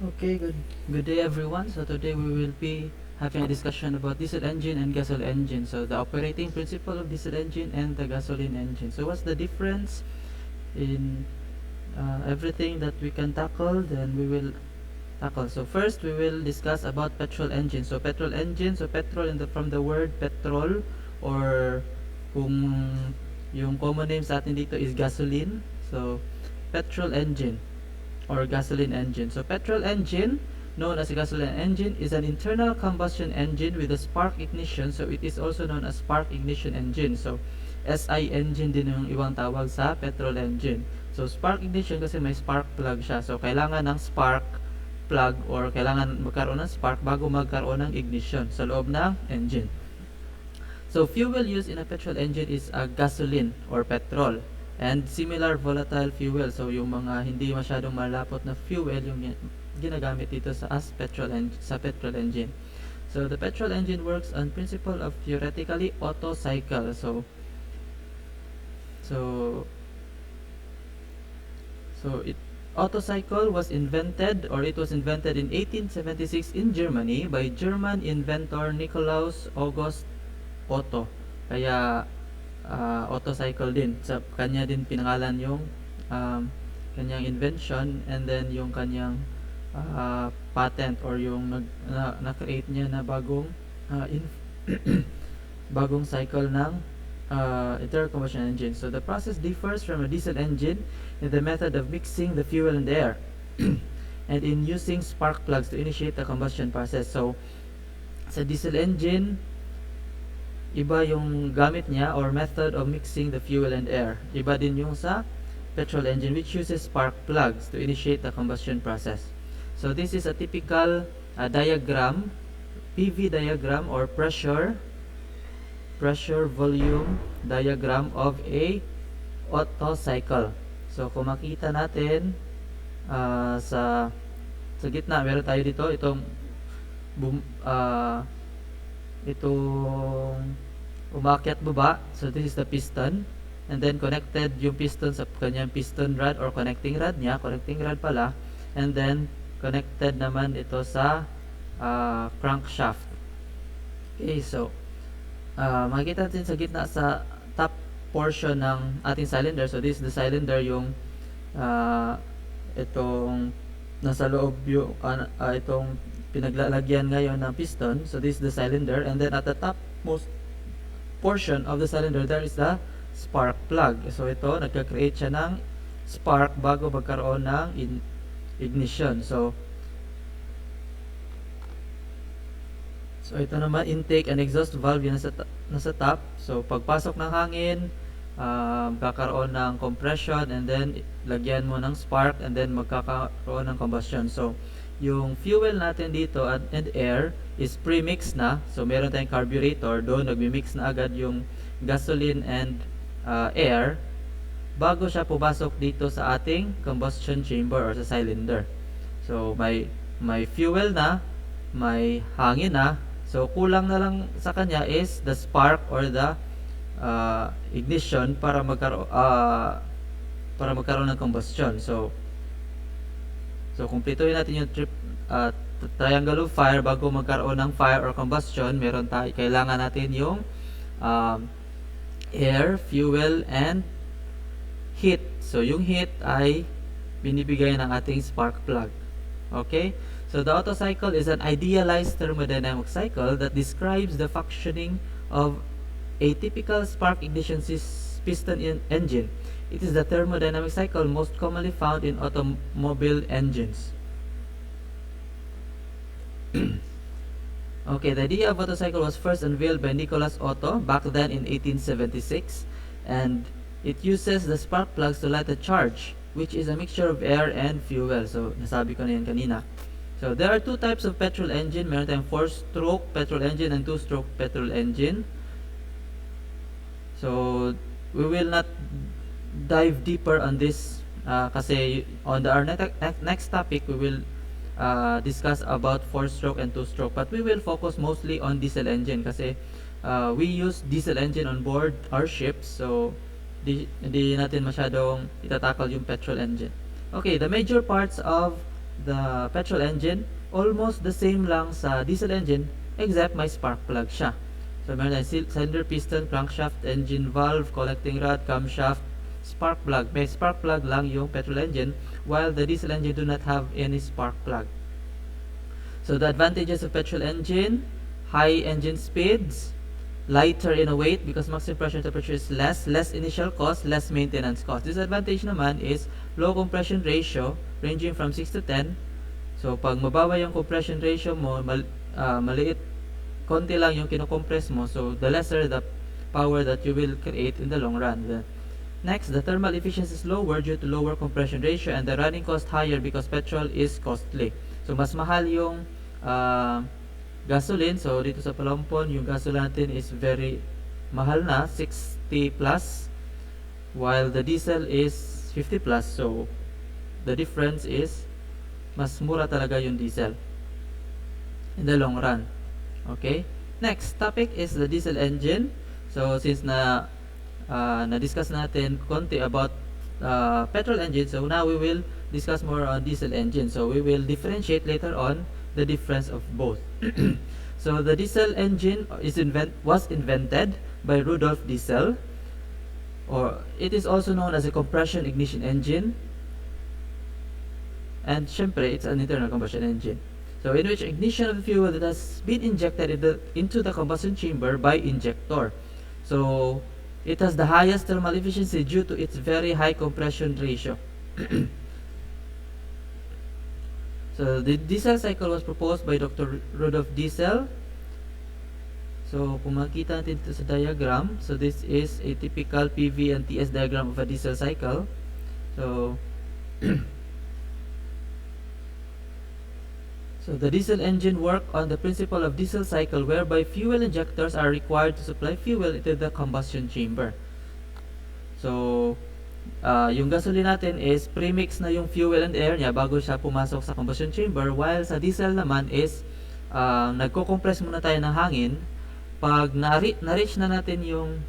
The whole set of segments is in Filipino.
Okay, good day everyone. So today we will be having a discussion about diesel engine and gasoline engine. So the operating principle of diesel engine and the gasoline engine. So what's the difference in everything that we can tackle? Then we will tackle. So first we will discuss about petrol engine. So petrol engine. So petrol from the word petrol, or kung yung common name sa atin dito is gasoline. So petrol engine or gasoline engine. So petrol engine, known as a gasoline engine, is an internal combustion engine with a spark ignition. So it is also known as spark ignition engine. So SI engine din yung ibang tawag sa petrol engine. So spark ignition kasi may spark plug siya. So kailangan ng spark plug or kailangan magkaroon ng spark bago magkaroon ng ignition sa loob ng engine. So fuel used in a petrol engine is a gasoline or petrol. And similar volatile fuel. So yung mga hindi masyadong malapot na fuel yung ginagamit dito sa petrol engine. So the petrol engine works on principle of theoretically Otto cycle. So it Otto cycle was invented, or it was invented in 1876 in Germany by German inventor Nikolaus August Otto. Kaya Otto cycle din. Sa kanya din pinangalan yung kanyang invention, and then yung kanyang patent or yung na-create niya na bagong bagong cycle ng internal combustion engine. So the process differs from a diesel engine in the method of mixing the fuel and the air and in using spark plugs to initiate the combustion process. So sa diesel engine, iba yung gamit niya or method of mixing the fuel and air. Iba din yung sa petrol engine, which uses spark plugs to initiate the combustion process. So this is a typical diagram, PV diagram or pressure volume diagram of a Otto cycle. So kung makita natin sa gitna, meron tayo dito itong umakyat baba. So this is the piston, and then connected yung piston sa kanyang piston rod or connecting rod niya, connecting rod pala, and then connected naman ito sa crankshaft. Okay, so makikita natin sa gitna sa top portion ng ating cylinder. So this is the cylinder, yung itong nasa loob yung itong pinaglalagyan ngayon ng piston. So this is the cylinder, and then at the top most portion of the cylinder there is the spark plug. So ito, nagka-create siya ng spark bago magkaroon ng ignition. So ito naman, intake and exhaust valve, yan nasa top. So pagpasok ng hangin, kakaroon ng compression, and then lagyan mo ng spark, and then magkakaroon ng combustion. So yung fuel natin dito and air is pre-mix na. So meron tayong carburetor doon, nagmi-mix na agad yung gasoline and air bago siya pumasok dito sa ating combustion chamber or sa cylinder. So may fuel na, may hangin na. So kulang na lang sa kanya is the spark or the ignition para magkaroon ng combustion. So kumpletuhin natin yung triangle of fire bago magkaroon ng fire or combustion. Kailangan natin yung air, fuel, and heat. So yung heat ay binibigay ng ating spark plug. Okay? So the Otto cycle is an idealized thermodynamic cycle that describes the functioning of a typical spark ignition piston engine. It is the thermodynamic cycle most commonly found in automobile engines. Okay, the idea of Otto cycle was first unveiled by Nicholas Otto back then in 1876, and it uses the spark plugs to light a charge, which is a mixture of air and fuel. So nasabi ko na yan kanina. So there are two types of petrol engine. Meron tayong 4-stroke petrol engine and 2-stroke petrol engine. So we will not dive deeper on this kasi on our next topic we will discuss about 4-stroke and 2-stroke, but we will focus mostly on diesel engine kasi we use diesel engine on board our ships. So hindi natin masyadong itatakal yung petrol engine. Okay, the major parts of the petrol engine, almost the same lang sa diesel engine, except may spark plug siya. So meron tayong cylinder, piston, crankshaft, engine valve, collecting rod, camshaft, spark plug. May spark plug lang yung petrol engine, while the diesel engine do not have any spark plug. So the advantages of petrol engine: high engine speeds, lighter in a weight because maximum pressure and temperature is less initial cost, less maintenance cost. Disadvantage naman is low compression ratio ranging from 6 to 10. So pag mababa yung compression ratio mo, maliit, konti lang yung kinocompress mo, so the lesser the power that you will create in the long run. Next, the thermal efficiency is lower due to lower compression ratio, and the running cost higher because petrol is costly. So mas mahal yung gasoline. So dito sa Palampon, yung gasoline natin is very mahal na, 60 plus, while the diesel is 50 plus. So the difference is mas mura talaga yung diesel in the long run. Okay, next topic is the diesel engine. So since na-discuss natin konti about petrol engine, so now we will discuss more on diesel engine. So we will differentiate later on the difference of both. So the diesel engine was invented by Rudolf Diesel, or it is also known as a compression ignition engine, and syempre it's an internal combustion engine. So in which ignition of the fuel that has been injected into the combustion chamber by injector. So it has the highest thermal efficiency due to its very high compression ratio. So the diesel cycle was proposed by Dr. Rudolf Diesel. So kung makita natin ito sa diagram, so this is a typical PV and TS diagram of a diesel cycle. So so the diesel engine worked on the principle of diesel cycle, whereby fuel injectors are required to supply fuel into the combustion chamber. So yung gasoline natin is premix na yung fuel and air niya bago siya pumasok sa combustion chamber, while sa diesel naman is nagko-compress muna tayo ng hangin. Pag na-reach na natin yung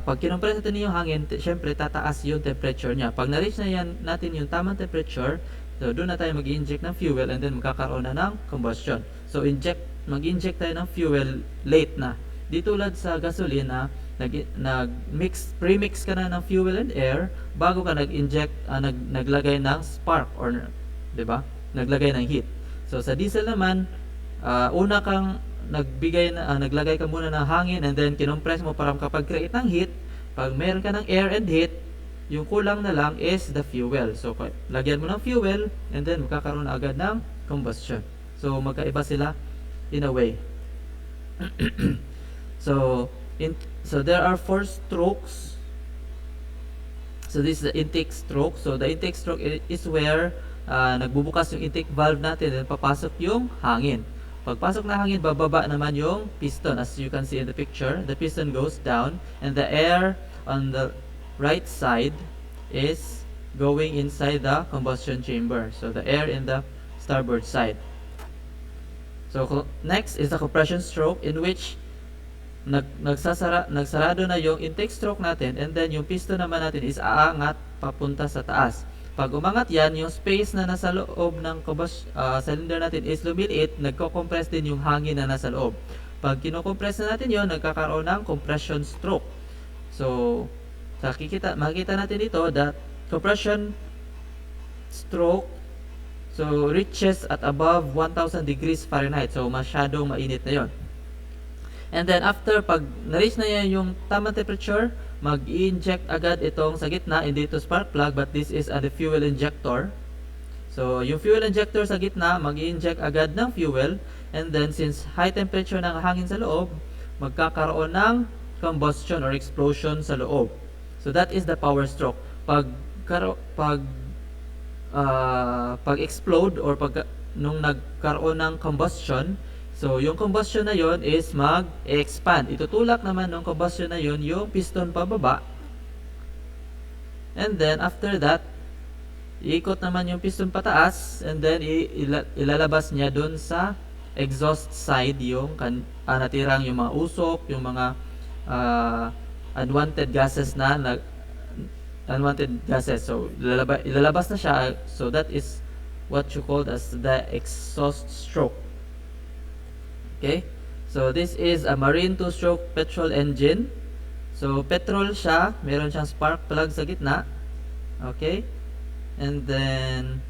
pag kinompress natin yung hangin, syempre tataas yung temperature niya. Pag na-reach na natin yung tamang temperature, so doon na tayo mag-inject ng fuel, and then magkakaroon na ng combustion. So mag-inject tayo ng fuel late na. Di tulad sa gasoline na premix ka na ng fuel and air bago ka nag-inject, naglagay ng spark, or 'di ba? Naglagay ng heat. So sa diesel naman, una kang naglagay ka muna ng hangin, and then kinompress mo para makapag-create ng heat. Pag meron ka ng air and heat, yung kulang na lang is the fuel. So lagyan mo ng fuel, and then magkakaroon na agad ng combustion. So magkaiba sila in a way. So there are 4 strokes. So this is the intake stroke. So the intake stroke is where nagbubukas yung intake valve natin, and papasok yung hangin. Pagpasok na hangin, bababa naman yung piston. As you can see in the picture, the piston goes down, and the air on the right side is going inside the combustion chamber. So the air in the starboard side. So next is the compression stroke, in which nagsarado na yung intake stroke natin, and then yung piston naman natin is aangat papunta sa taas. Pag umangat yan, yung space na nasa loob ng cylinder natin is lumiliit, nagko-compress din yung hangin na nasa loob. Pag kino-compress na natin yon, nagkakaroon ng compression stroke. So makikita natin dito that compression stroke reaches at above 1000 degrees Fahrenheit. So masyadong mainit na yon. And then after, pag na-reach na yan yung tamang temperature, mag-i-inject agad itong sa gitna, hindi ito spark plug, but this is the fuel injector. So yung fuel injector sa gitna, mag-i-inject agad ng fuel, and then since high temperature ng hangin sa loob, magkakaroon ng combustion or explosion sa loob. So that is the power stroke. Pag explode, or nung nagkaroon ng combustion, so yung combustion na yon is mag-expand. Itutulak naman ng combustion na yon yung piston pababa, and then after that, iikot naman yung piston pataas, and then ilalabas niya dun sa exhaust side yung natirang yung mga usok, yung mga unwanted gases. So ilalabas na siya. So that is what you call as the exhaust stroke. Okay, so this is a marine two-stroke petrol engine. So petrol siya, meron siyang spark plug sa gitna. Okay, and then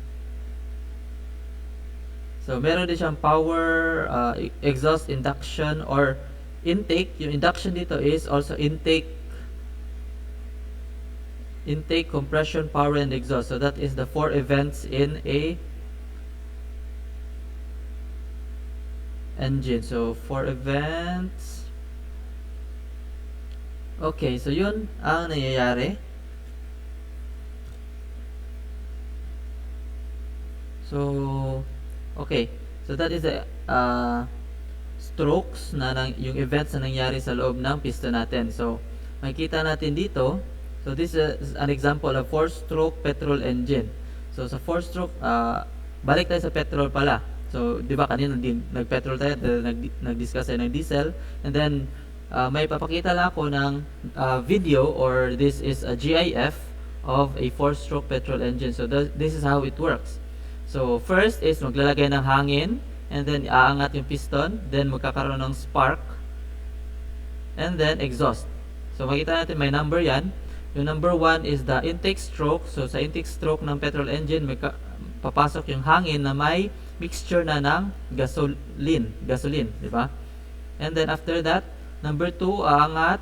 so meron din siyang power, exhaust, induction, or intake. Yung induction dito is also intake, compression, power, and exhaust. So that is the 4 events in a engine. So 4 events. Okay, so yun ang nangyayari. So okay, so that is the strokes na yung events na nangyari sa loob ng piston natin. So makikita natin dito. So this is an example of 4-stroke petrol engine. So sa 4-stroke, balik tayo sa petrol pala. So di ba kanina nag-petrol tayo, nag-discuss tayo ng diesel, and then may papakita lang ako ng video, or this is a GIF of a 4-stroke petrol engine. So this is how it works. So first is maglalagay ng hangin, and then aangat yung piston, then magkakaroon ng spark, and then exhaust. So makita natin may number yan. Yung number 1 is the intake stroke. So sa intake stroke ng petrol engine, may papasok yung hangin na may mixture na ng gasoline, di ba? And then after that, number 2 aangat,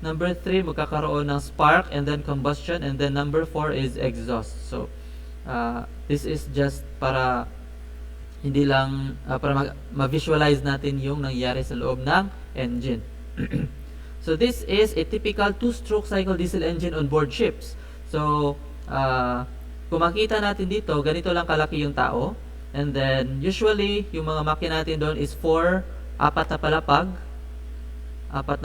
number 3 magkakaroon ng spark and then combustion, and then number 4 is exhaust. So this is just para hindi lang para ma-visualize natin yung nangyayari sa loob ng engine. So this is a typical 2-stroke cycle diesel engine on board ships. So kung makita natin dito, ganito lang kalaki yung tao, and then usually yung mga makina natin doon is 4 na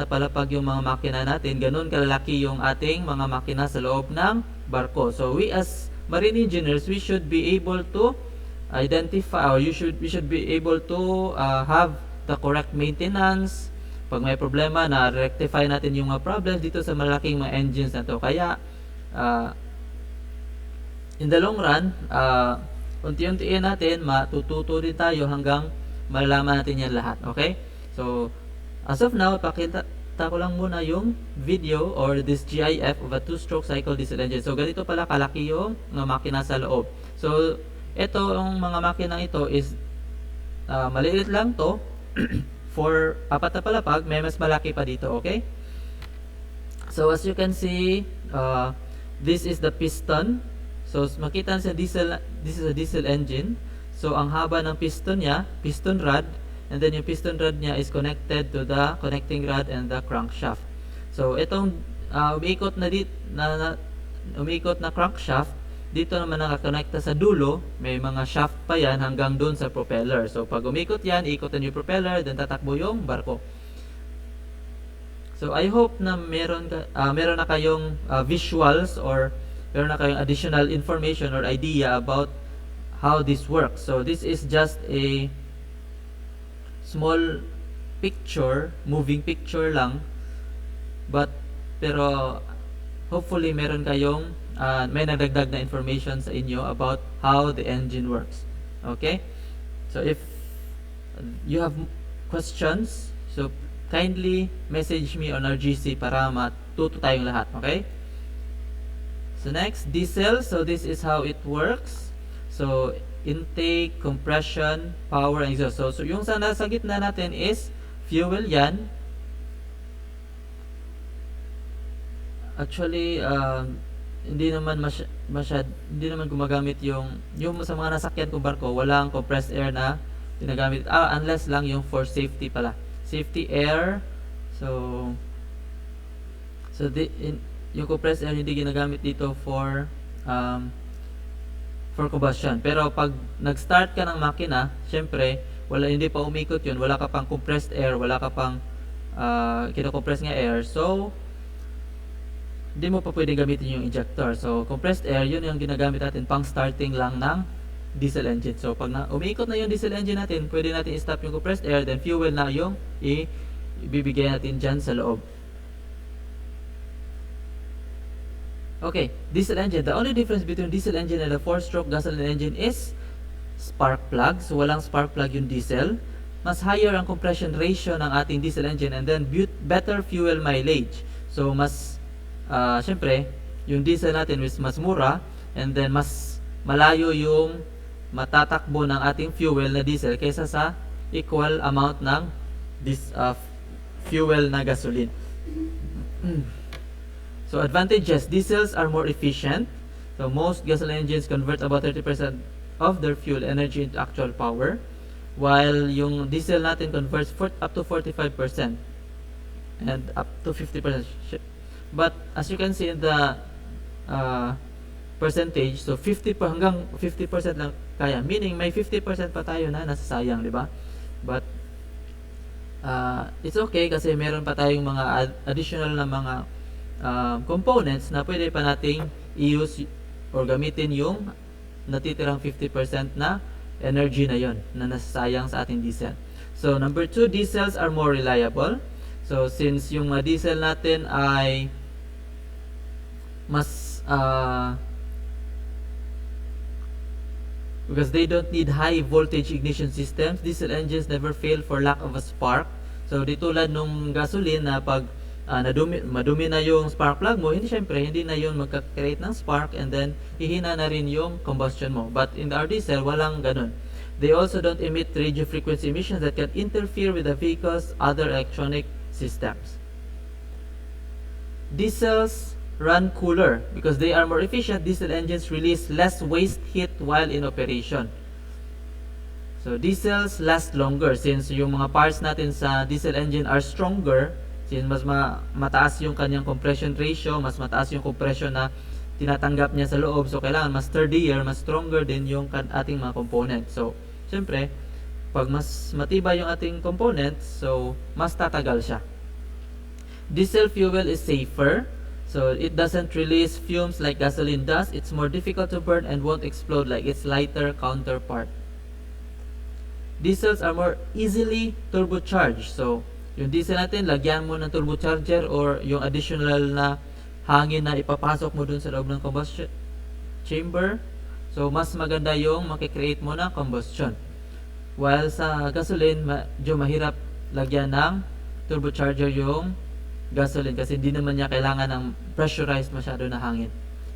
palapag yung mga makina natin. Ganun kalalaki yung ating mga makina sa loob ng barko. So we as marine engineers, we should be able to identify, or we should be able to have the correct maintenance. Pag may problema, na-rectify natin yung mga problems dito sa malaking mga engines na to. Kaya in the long run, unti-untiin natin, matututo rin tayo hanggang malalaman natin yan lahat. Okay? So as of now, pakita ko lang muna yung video or this GIF of a 2-stroke cycle diesel engine. So ganito pala kalaki yung mga makina sa loob. So ito, yung mga makina ito is maliit lang to. For 4 na palapag, may mas malaki pa dito. Okay? So as you can see, this is the piston. So makita sa diesel, this is a diesel engine. So ang haba ng piston niya, piston rod, and then yung piston rod niya is connected to the connecting rod and the crankshaft. So itong umiikot na crankshaft, dito naman nakakonekta sa dulo, may mga shaft pa yan hanggang doon sa propeller. So pag umikot yan, ikotin yung propeller, then tatakbo yung barko. So I hope na meron na kayong visuals, or meron na kayong additional information or idea about how this works. So this is just a small picture, moving picture lang, pero hopefully meron kayong may nagdagdag na information sa inyo about how the engine works. Okay? So if you have questions, so kindly message me on our GC para matuto tayong lahat. Okay? So next, diesel. So this is how it works. So intake, compression, power, and exhaust. So yung sa nasa gitna natin is fuel yan. Actually, hindi naman gumagamit yung sa mga nasakyan kong barko, walang compressed air na ginagamit, unless lang yung for safety pala, safety air. So yung compressed air hindi ginagamit dito for combustion. Pero pag nag-start ka ng makina, syempre hindi pa umikot yun, wala ka pang compressed air, wala ka pang kino-compress nga air, so hindi mo pa pwede gamitin yung injector. So compressed air, yun yung ginagamit natin pang starting lang ng diesel engine. So pag umiikot na yung diesel engine natin, pwede natin i-stop yung compressed air, then fuel na yung ibibigay natin dyan sa loob. Okay, diesel engine. The only difference between diesel engine and a 4-stroke gasoline engine is spark plug. So walang spark plug yung diesel. Mas higher ang compression ratio ng ating diesel engine, and then better fuel mileage. So mas syempre, yung diesel natin is mas mura, and then mas malayo yung matatakbo ng ating fuel na diesel kaysa sa equal amount ng fuel na gasoline. So advantages, diesels are more efficient. So most gasoline engines convert about 30% of their fuel energy into actual power, while yung diesel natin converts up to 45% and up to 50%. But as you can see in the percentage, so hanggang 50% lang kaya, meaning may 50% pa tayo na nasasayang, di ba? But it's okay kasi meron pa tayong mga additional na mga components na pwede pa nating i-use or gamitin yung natitirang 50% na energy na yon na nasasayang sa ating diesel. So number 2, diesels are more reliable. So since yung diesel natin ay mas because they don't need high voltage ignition systems, diesel engines never fail for lack of a spark. So di tulad nung gasoline na pag madumi na yung spark plug mo, hindi na yun magka-create ng spark, and then hihina na rin yung combustion mo. But in our diesel, walang ganun. They also don't emit radio frequency emissions that can interfere with the vehicle's other electronic systems. Diesels run cooler because they are more efficient. Diesel engines release less waste heat while in operation. So diesels last longer since yung mga parts natin sa diesel engine are stronger. Since mas mataas yung kanyang compression ratio, mas mataas yung compression na tinatanggap niya sa loob. So kailangan mas sturdier, mas stronger din yung ating mga components. So syempre, pag mas matibay yung ating components, so mas tatagal siya. Diesel fuel is safer. So it doesn't release fumes like gasoline does. It's more difficult to burn and won't explode like its lighter counterpart. Diesels are more easily turbocharged. So yung diesel natin, lagyan mo ng turbocharger or yung additional na hangin na ipapasok mo dun sa loob ng combustion chamber. So mas maganda yung makikreate mo ng combustion. While sa gasoline, medyo mahirap lagyan ng turbocharger yung gasoline kasi hindi naman niya kailangan ng pressurized masyado na hangin.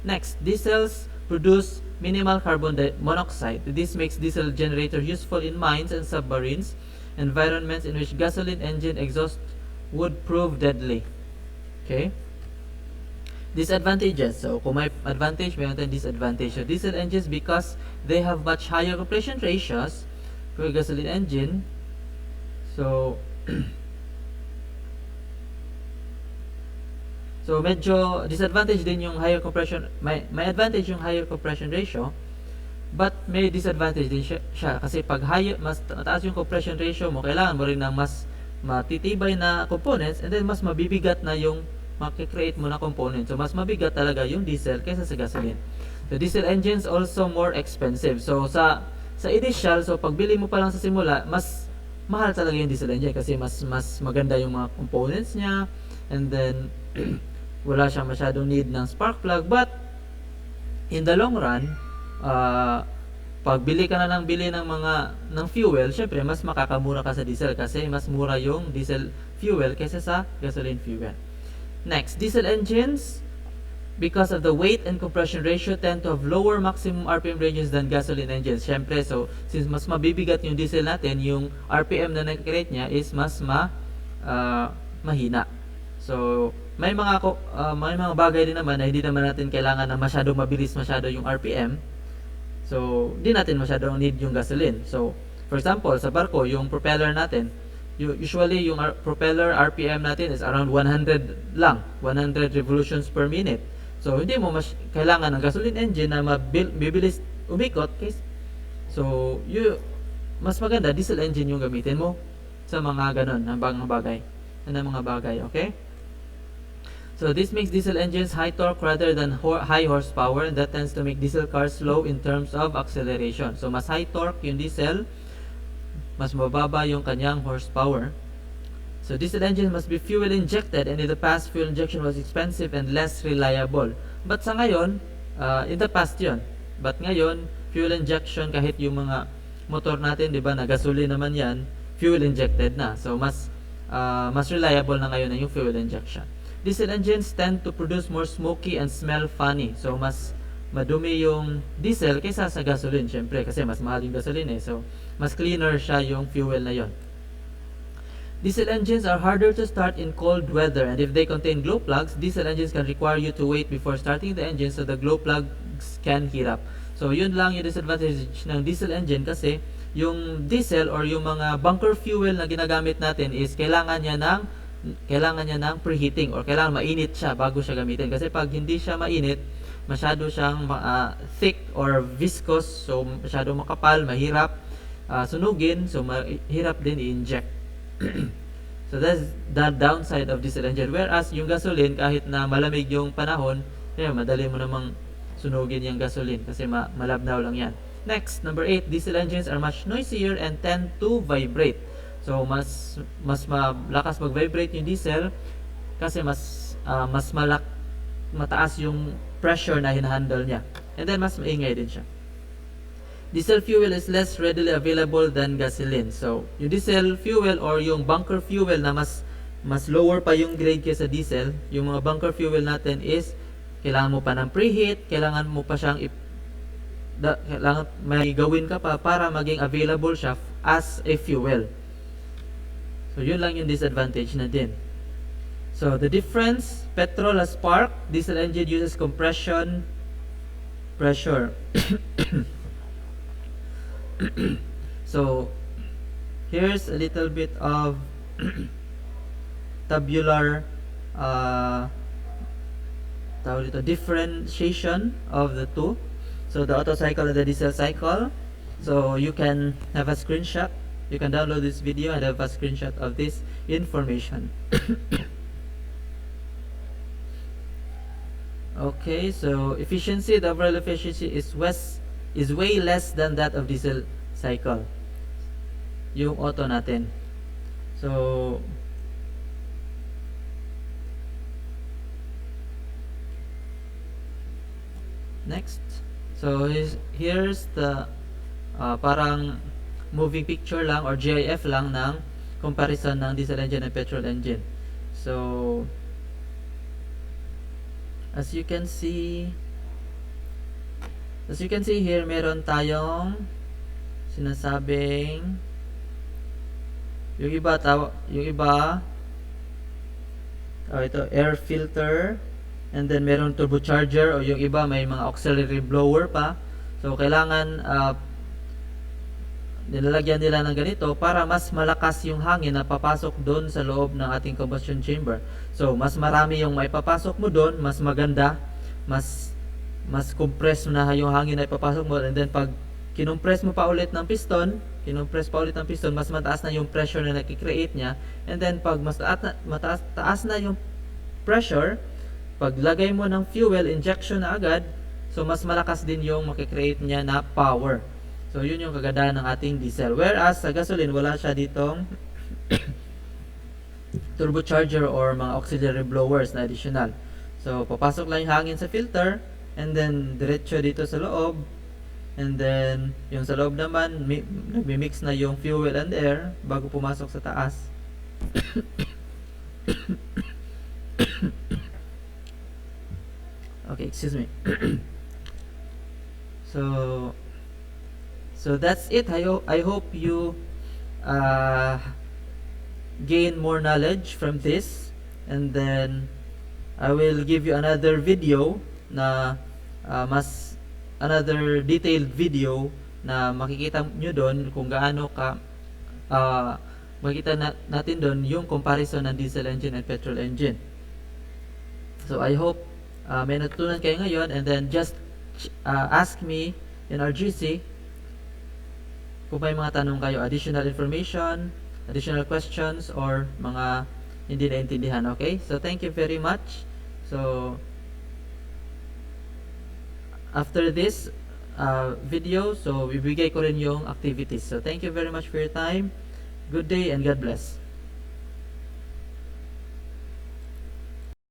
Next, diesels produce minimal carbon monoxide. This makes diesel generator useful in mines and submarines, environments in which gasoline engine exhaust would prove deadly. Okay? Disadvantages. So, kung may advantage, may disadvantage. So, diesel engines, because they have much higher compression ratios for gasoline engine, so so medyo disadvantage din yung higher compression, may advantage yung higher compression ratio, but may disadvantage din siya kasi pag mas mataas yung compression ratio mo, kailangan mo rin ng mas matitibay na components, and then mas mabibigat na yung makikreate mo na components. So mas mabigat talaga yung diesel kaysa sa gasoline. So diesel engines also more expensive. So sa initial, so pagbili mo pa lang sa simula, mas mahal talaga yung diesel engine kasi mas maganda yung mga components niya, and then wala siyang masyadong need ng spark plug. But in the long run, pag bili ka na ng ng fuel, syempre mas makakamura ka sa diesel kasi mas mura yung diesel fuel kaysa sa gasoline fuel. Next, diesel engines, because of the weight and compression ratio, tend to have lower maximum RPM ranges than gasoline engines. Syempre, so since mas mabibigat yung diesel natin, yung RPM na nag-create niya is mas mahina. So may mga bagay din naman na hindi naman natin kailangan na masyadong mabilis masyado yung RPM. So hindi natin masyadong need yung gasoline. So for example, sa barko, yung propeller natin, usually yung propeller RPM natin is around 100 lang, 100 revolutions per minute. So hindi mo kailangan ng gasoline engine na mabibilis umikot. So mas maganda diesel engine yung gamitin mo sa mga ganon na mga bagay, okay? So this makes diesel engines high torque rather than high horsepower, and that tends to make diesel cars slow in terms of acceleration. So mas high torque yung diesel, mas mababa yung kanyang horsepower. So diesel engine must be fuel injected, and in the past fuel injection was expensive and less reliable. But sa ngayon, in the past yun. But ngayon, fuel injection, kahit yung mga motor natin, di ba, na gasoline naman yan, fuel injected na. So, mas reliable na ngayon na yung fuel injection. Diesel engines tend to produce more smoky and smell funny. So, mas madumi yung diesel kaysa sa gasoline, syempre, kasi mas mahal yung gasoline eh. So, mas cleaner siya yung fuel na yon. Diesel engines are harder to start in cold weather, and if they contain glow plugs, diesel engines can require you to wait before starting the engine so the glow plugs can heat up. So, yun lang yung disadvantage ng diesel engine kasi yung diesel or yung mga bunker fuel na ginagamit natin is kailangan niya ng preheating or kailangan mainit siya bago siya gamitin. Kasi pag hindi siya mainit, masyado siyang thick or viscous, so masyado makapal, mahirap sunugin, so mahirap din i-inject. So that's the downside of diesel engine. Whereas yung gasoline, kahit na malamig yung panahon, madali mo namang sunugin yung gasoline kasi malabnaw lang yan. Next, number 8, diesel engines are much noisier and tend to vibrate. So mas malakas mag-vibrate yung diesel kasi mataas yung pressure na hinahandle niya. And then mas maingay din siya. Diesel fuel is less readily available than gasoline. So, yung diesel fuel or yung bunker fuel na mas lower pa yung grade kaysa diesel, yung mga bunker fuel natin is kailangan mo pa ng preheat, kailangan mo pa siyang kailangan may gawin ka pa para maging available siya as a fuel. So, yun lang yung disadvantage na din. So, the difference, petrol has spark, diesel engine uses compression pressure. So, here's a little bit of tabular differentiation of the two. So, the Otto cycle and the diesel cycle. So, you can have a screenshot. You can download this video and have a screenshot of this information. Okay, so efficiency, the overall efficiency is way less than that of diesel cycle. Yung auto natin. So, next. So, here's the parang moving picture lang or GIF lang ng comparison ng diesel engine and petrol engine. So, as you can see here, meron tayong sinasabing yung iba ito air filter, and then meron turbocharger, o yung iba may mga auxiliary blower pa. So kailangan nilalagyan nila ng ganito para mas malakas yung hangin na papasok doon sa loob ng ating combustion chamber. So mas marami yung maipapasok mo doon, mas maganda, mas compress na yung hangin na ipapasok mo, and then pag kinompress pa ulit ng piston, mas mataas na yung pressure na nakikreate niya, and then pag taas na yung pressure, pag lagay mo ng fuel injection na agad, so mas malakas din yung makikreate niya na power. So yun yung kagandahan ng ating diesel. Whereas sa gasoline, wala siya ditong turbocharger or mga auxiliary blowers na additional. So papasok lang yung hangin sa filter, and then diretso dito sa loob, and then yung sa loob naman nagmi-mix na yung fuel and air bago pumasok sa taas. Okay, excuse me. So that's it. I hope you gain more knowledge from this, and then I will give you another video na another detailed video na makikita nyo doon kung gaano makikita natin doon yung comparison ng diesel engine and petrol engine. So I hope may natutunan kayo ngayon, and then just ask me in our GC kung may mga tanong kayo, additional information, additional questions, or mga hindi naintindihan. Okay? So thank you very much. So after this video, so bibigay ko rin yung activities. So thank you very much for your time. Good day and God bless.